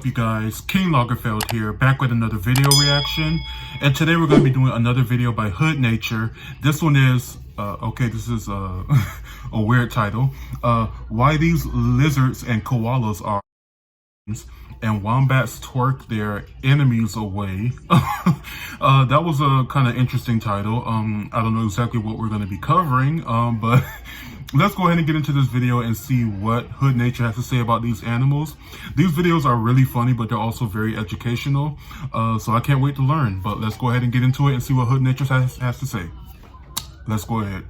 you guys? King Lagerfeld here, back with another video reaction. And today we're going to be doing another video by Hood Nature. This one is, this is a weird title. Why these lizards and koalas are and wombats twerk their enemies away. That was a kind of interesting title. I don't know exactly what we're going to be covering, but let's go ahead and get into this video and see what Hood Nature has to say about these animals. These videos are really funny, but they're also very educational. So I can't wait to learn, but let's go ahead and get into it and see what Hood Nature has to say. Let's go ahead.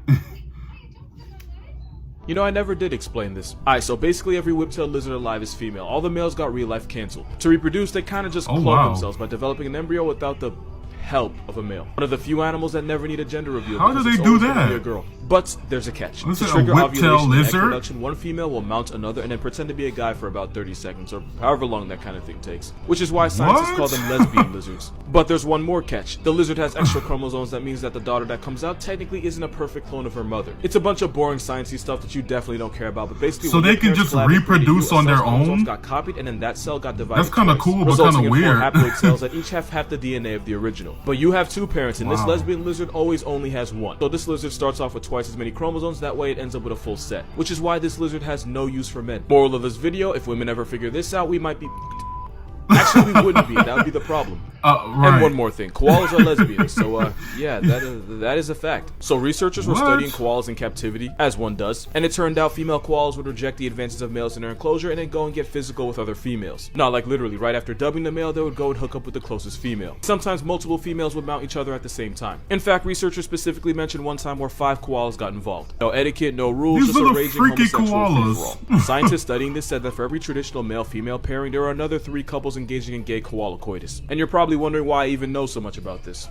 You know, I never did explain this. Alright, so basically every whip-tailed lizard alive is female. All the males got real life canceled. To reproduce, they kind of just clone themselves by developing an embryo without the help of a male. One of the few animals that never need a gender reveal. How do they do that? Be a girl. But there's a catch. To trigger ovulation and egg production, lizard? one female will mount another and then pretend to be a guy for about 30 seconds, or however long that kind of thing takes. Which is why scientists call them lesbian lizards. But there's one more catch. The lizard has extra chromosomes. That means that the daughter that comes out technically isn't a perfect clone of her mother. It's a bunch of boring sciencey stuff that you definitely don't care about, but basically so they can just reproduce on their own? Got copied and then that cell got divided. That's kind of cool, but kind of weird. Haploid cells that each have half the DNA of the original. But you have two parents, and this lesbian lizard always only has one. So this lizard starts off with twice as many chromosomes. That way it ends up with a full set, which is why this lizard has no use for men. Moral of this video: if women ever figure this out, we might be actually we wouldn't be. That would be the problem. Right. And one more thing, koalas are lesbians, so yeah, that is a fact. So researchers were studying koalas in captivity, as one does, and it turned out female koalas would reject the advances of males in their enclosure and then go and get physical with other females. Not like literally, right after dubbing the male, they would go and hook up with the closest female. Sometimes multiple females would mount each other at the same time. In fact, researchers specifically mentioned one time where 5 koalas got involved. No etiquette, no rules, just a raging homosexual free-for-all. Scientists studying this said that for every traditional male-female pairing, there are another 3 couples engaging in gay koala coitus. And you're probably wondering why I even know so much about this.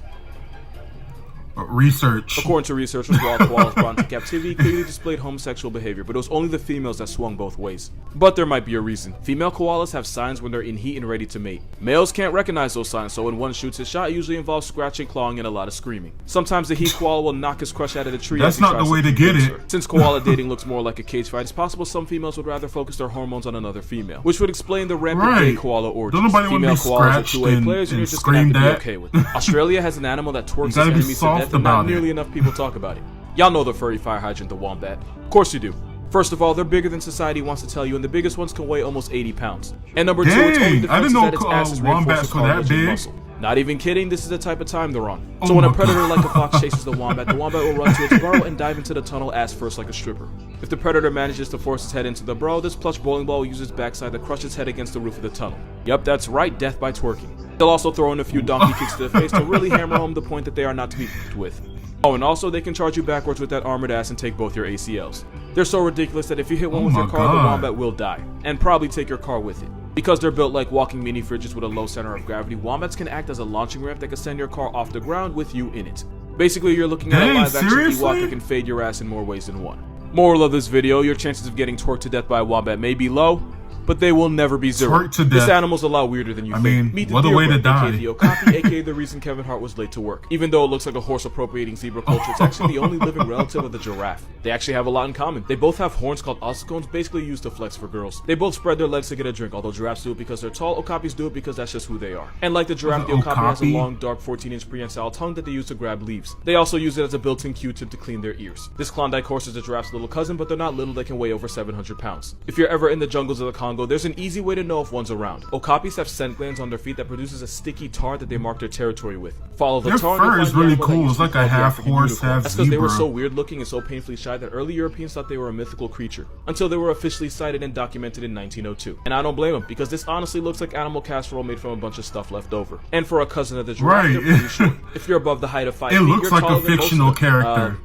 Research. According to researchers, wild koalas brought into captivity clearly displayed homosexual behavior, but it was only the females that swung both ways. But there might be a reason. Female koalas have signs when they're in heat and ready to mate. Males can't recognize those signs, so when one shoots his shot, it usually involves scratching, clawing, and a lot of screaming. Sometimes the heat koala will knock his crush out of the tree. That's not the way to get it. Since koala dating looks more like a cage fight, it's possible some females would rather focus their hormones on another female, which would explain the rampant gay koala origins. Female koalas are two-way players, and you're just gonna have to be okay with it. Australia has an animal that twerks its enemies to death, and not nearly enough people talk about it. Y'all know the furry fire hydrant, the wombat. Of course you do. First of all, they're bigger than society wants to tell you, and the biggest ones can weigh almost 80 pounds. And number 2, its only defense is that its ass is reinforced with cartilage and muscle. Not even kidding, this is the type of time they're on. So when a predator like a fox chases the wombat will run to its burrow and dive into the tunnel ass first like a stripper. If the predator manages to force its head into the burrow, this plush bowling ball will use its backside to crush its head against the roof of the tunnel. Yep, that's right, death by twerking. They'll also throw in a few donkey kicks to the face to really hammer home the point that they are not to be f***ed with. Oh, and also they can charge you backwards with that armored ass and take both your ACLs. They're so ridiculous that if you hit one with your car, the wombat will die, and probably take your car with it. Because they're built like walking mini fridges with a low center of gravity, wombats can act as a launching ramp that can send your car off the ground with you in it. Basically, you're looking at a live-action Ewok that can fade your ass in more ways than one. Moral of this video: your chances of getting twerked to death by a wombat may be low, but they will never be zero. This animal's a lot weirder than you think. Meet the what a way to die. The Okapi, aka the reason Kevin Hart was late to work. Even though it looks like a horse appropriating zebra culture, it's actually the only living relative of the giraffe. They actually have a lot in common. They both have horns called ossicones, basically used to flex for girls. They both spread their legs to get a drink, although giraffes do it because they're tall, okapis do it because that's just who they are. And like the giraffe, the okapi has a long, dark 14-inch prehensile tongue that they use to grab leaves. They also use it as a built-in Q-tip to clean their ears. This Klondike horse is a giraffe's little cousin, but they're not little, they can weigh over 700 pounds. If you're ever in the jungles of the Congo, there's an easy way to know if one's around. Okapis have scent glands on their feet that produces a sticky tar that they mark their territory with. Follow the tar. Their fur is really cool. It's like a half horse, half zebra. That's because they were so weird looking and so painfully shy that early Europeans thought they were a mythical creature, until they were officially sighted and documented in 1902. And I don't blame them, because this honestly looks like animal casserole made from a bunch of stuff left over. And for a cousin of the giraffe, they're pretty short. If you're above the height of 5 feet, looks like a fictional character.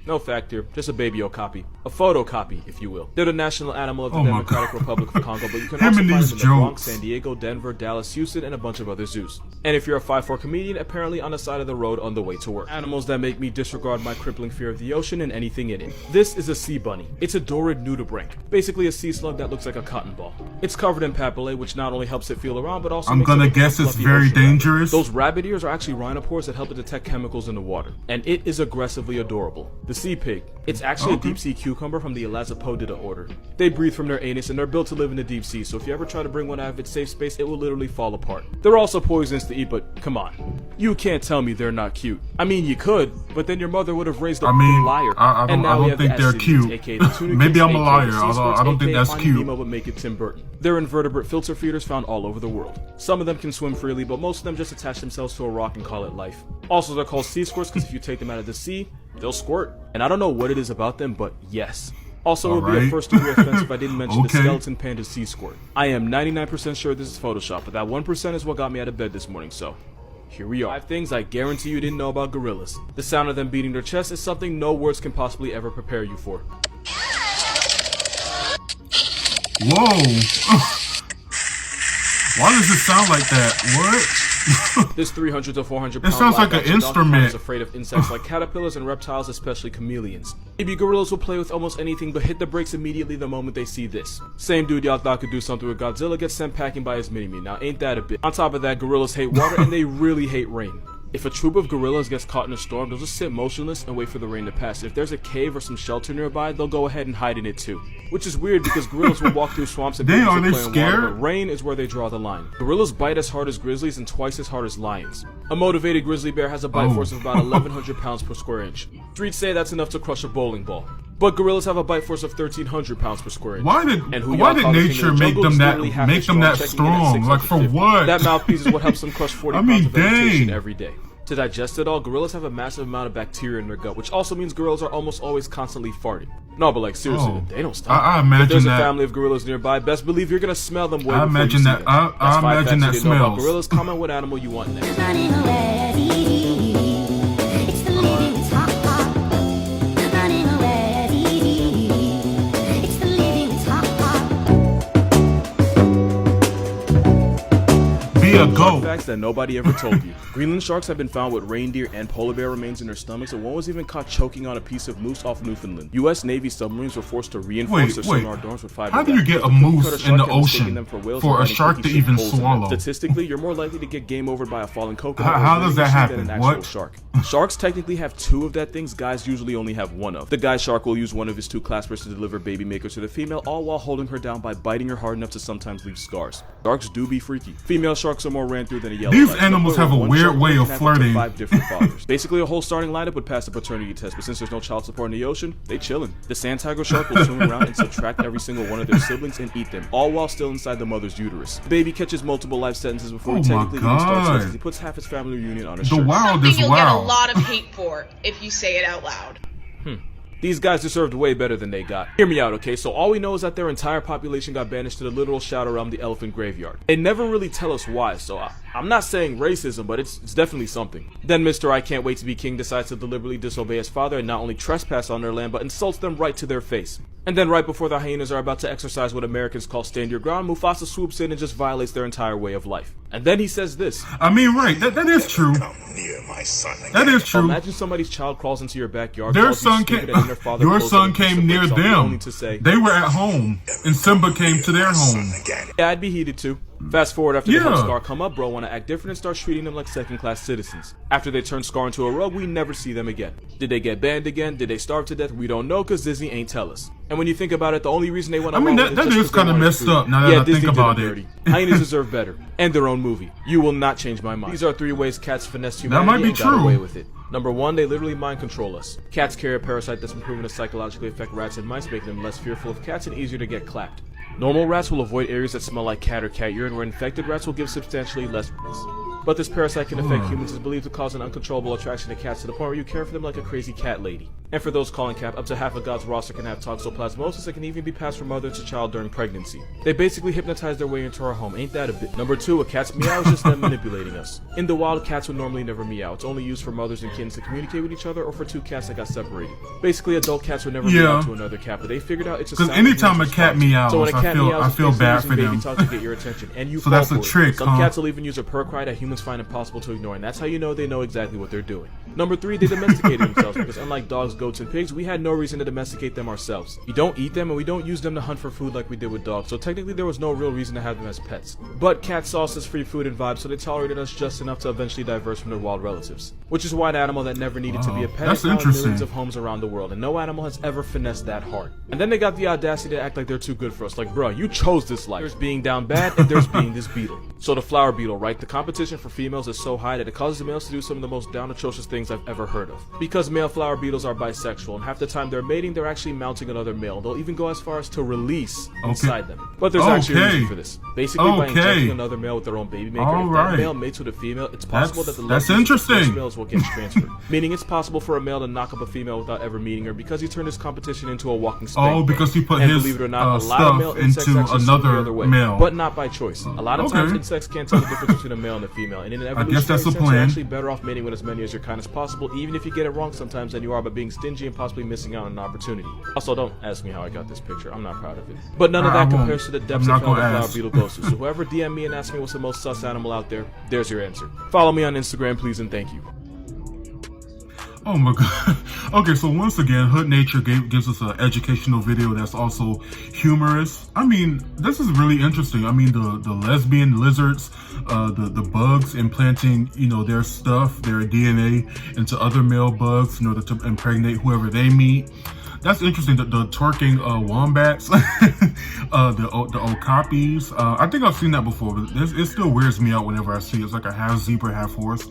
No fact here, just a baby okapi. A photocopy, if you will. They're the national animal of the Democratic Republic of Congo, but you can also find them in the Bronx, San Diego, Denver, Dallas, Houston, and a bunch of other zoos. And if you're a 5'4" comedian, apparently on the side of the road on the way to work. Animals that make me disregard my crippling fear of the ocean and anything in it. This is a sea bunny. It's a Dorid nudibranch, basically a sea slug that looks like a cotton ball. It's covered in papillae, which not only helps it feel around, but also I'm gonna guess it's very dangerous. Those rabbit ears are actually rhinopores that help it detect chemicals in the water. And it is aggressively adorable. The sea pig. It's actually a deep sea cucumber from the Elaphopodida order. They breathe from their anus and they're built to live in the deep sea, so if you ever try to bring one out of its safe space, it will literally fall apart. They're also poisonous to eat, but come on. You can't tell me they're not cute. I mean, you could, but then your mother would have raised a liar. I don't think they're cute. Maybe I'm a liar, although I don't think that's cute. Nemo, but make it Tim Burton. They're invertebrate filter feeders found all over the world. Some of them can swim freely, but most of them just attach themselves to a rock and call it life. Also, they're called sea squirts because if you take them out of the sea, they'll squirt. And I don't know what it is about them, but yes. Also, it would be a first-degree offense if I didn't mention the skeleton panda sea squirt. I am 99% sure this is Photoshop, but that 1% is what got me out of bed this morning, so here we are. 5 things I guarantee you didn't know about gorillas. The sound of them beating their chests is something no words can possibly ever prepare you for. Whoa! Why does it sound like that? What? This 300 to 400 pound it sounds like an instrument. Is afraid of insects like caterpillars and reptiles, especially chameleons. Baby gorillas will play with almost anything but hit the brakes immediately the moment they see this. Same dude y'all thought could do something with Godzilla gets sent packing by his mini-me. Now ain't that a bit? On top of that, gorillas hate water and they really hate rain. If a troop of gorillas gets caught in a storm, they'll just sit motionless and wait for the rain to pass. If there's a cave or some shelter nearby, they'll go ahead and hide in it too. Which is weird because gorillas will walk through swamps and are they scared? Water, but rain is where they draw the line. Gorillas bite as hard as grizzlies and twice as hard as lions. A motivated grizzly bear has a bite force of about 1,100 pounds per square inch. Streets say that's enough to crush a bowling ball. But gorillas have a bite force of 1,300 pounds per square inch. Why did nature make them that strong? Like for what? That mouthpiece is what helps them crush 40 pounds of vegetation every day. To digest it all, gorillas have a massive amount of bacteria in their gut, which also means gorillas are almost always constantly farting. No, but like seriously, they don't stop. I imagine if there's that. a family of gorillas nearby, best believe you're gonna smell them way I before imagine you see that. them. I imagine that smells. About smells. gorillas, comment what animal you want next. Facts that nobody ever told you. Greenland sharks have been found with reindeer and polar bear remains in their stomachs, and one was even caught choking on a piece of moose off Newfoundland. U.S. Navy submarines were forced to reinforce their sonar domes with fiber. How do you get a moose in the ocean for a shark to even swallow? Statistically, you're more likely to get game over by a falling coconut how does that happen? Than an actual shark. Sharks technically have 2 of that things guys usually only have 1 of. The guy shark will use one of his 2 claspers to deliver baby makers to the female, all while holding her down by biting her hard enough to sometimes leave scars. Sharks do be freaky. Female sharks are more ran through than a yellow. These animals have a weird way of flirting. 5 different fathers. Basically, a whole starting lineup would pass the paternity test, but since there's no child support in the ocean, they chillin'. The sand tiger shark will swim around and subtract every single one of their siblings and eat them, all while still inside the mother's uterus. The baby catches multiple life sentences before he technically even starts as he puts half his family reunion on his shirt. The wild is you'll wild. Get a lot of hate for if you say it out loud. These guys deserved way better than they got. Hear me out, okay? So all we know is that their entire population got banished to the literal shadow realm, the elephant graveyard. They never really tell us why, so I'm not saying racism, but it's definitely something. Then Mr. I Can't Wait to Be King decides to deliberately disobey his father and not only trespass on their land, but insults them right to their face. And then right before the hyenas are about to exercise what Americans call stand your ground, Mufasa swoops in and just violates their entire way of life. And then he says this. I mean, right, that is true. Come near my son again. That is true. Imagine somebody's child crawls into your backyard. Your son came near them. They were at home, and Simba came to their home. Yeah, I'd be heated too. Fast forward after they help Scar come up, bro want to act different and start treating them like second-class citizens. After they turn Scar into a rogue, we never see them again. Did they get banned again? Did they starve to death? We don't know because Disney ain't tell us. And when you think about it, the only reason they went along with it that is kind of messed up now that I think about it. Hyenas deserve better. And their own movie. You will not change my mind. These are 3 ways cats finesse humanity that might be and true. got away with it. Number 1, they literally mind control us. Cats carry a parasite that's been proven to psychologically affect rats and mice, making them less fearful of cats and easier to get clapped. Normal rats will avoid areas that smell like cat or cat urine, where infected rats will give substantially less risk. But this parasite can affect humans, is believed to cause an uncontrollable attraction to cats to the point where you care for them like a crazy cat lady. And for those calling cap, up to half of God's roster can have toxoplasmosis that can even be passed from mother to child during pregnancy. They basically hypnotize their way into our home, ain't that a bit? Number 2, a cat's meow is just them manipulating us. In the wild, cats would normally never meow. It's only used for mothers and kittens to communicate with each other or for 2 cats that got separated. Basically, adult cats would never meow to another cat, but they figured out it's a because anytime a cat meows, so when a cat meows, I feel bad for them. To get your attention, and you so that's a trick, Some cats will even use a purr cry that humans humans find impossible to ignore, and that's how you know they know exactly what they're doing. Number 3, they domesticated themselves, because unlike dogs, goats, and pigs, we had no reason to domesticate them ourselves. You don't eat them, and we don't use them to hunt for food like we did with dogs, so technically there was no real reason to have them as pets. But cats saw us as free food and vibes, so they tolerated us just enough to eventually diverge from their wild relatives. Which is why an animal that never needed to be a pet is now in millions of homes around the world, and no animal has ever finessed that hard. And then they got the audacity to act like they're too good for us, like, bruh, you chose this life. There's being down bad, and there's being this beetle. So the flower beetle, right? The competition for females is so high that it causes the males to do some of the most down atrocious things I've ever heard of. Because male flower beetles are bisexual, and half the time they're mating, they're actually mounting another male. They'll even go as far as to release inside them. But there's actually a reason for this. Basically, by injecting another male with their own baby maker, if that male mates with a female, it's possible that the love of both males will get transferred. Meaning it's possible for a male to knock up a female without ever meeting her, because he turned his competition into a walking spank. Because he put and his believe it or not, a lot of male insects into another male. But not by choice. A lot of times insects can't tell the difference between a male and a female, and in an evolutionary sense, you're actually better off mating with as many as your kind as possible, even if you get it wrong sometimes than you are by being stingy and possibly missing out on an opportunity. Also, don't ask me how I got this picture. I'm not proud of it. But none of that compares to the depths of hell the flower beetle goes to. So whoever DM me and ask me what's the most sus animal out there, there's your answer. Follow me on Instagram, please, and thank you. Oh my god. Okay, so once again, Hood Nature gives us an educational video that's also humorous. I mean, this is really interesting. I mean, the lesbian lizards, the bugs implanting, you know, their stuff, their DNA into other male bugs in order to impregnate whoever they meet. That's interesting. The twerking wombats, the okapis. I think I've seen that before, but it still weirds me out whenever I see it. It's like a half zebra, half horse.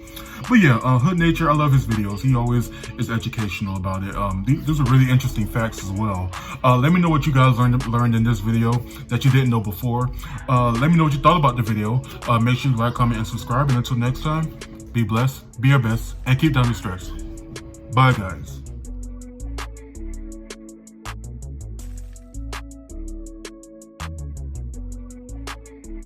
But yeah, Hood Nature, I love his videos. He always is educational about it. These are really interesting facts as well. Let me know what you guys learned in this video that you didn't know before. Let me know what you thought about the video. Make sure you like, comment, and subscribe. And until next time, be blessed, be your best, and keep down the stress. Bye, guys.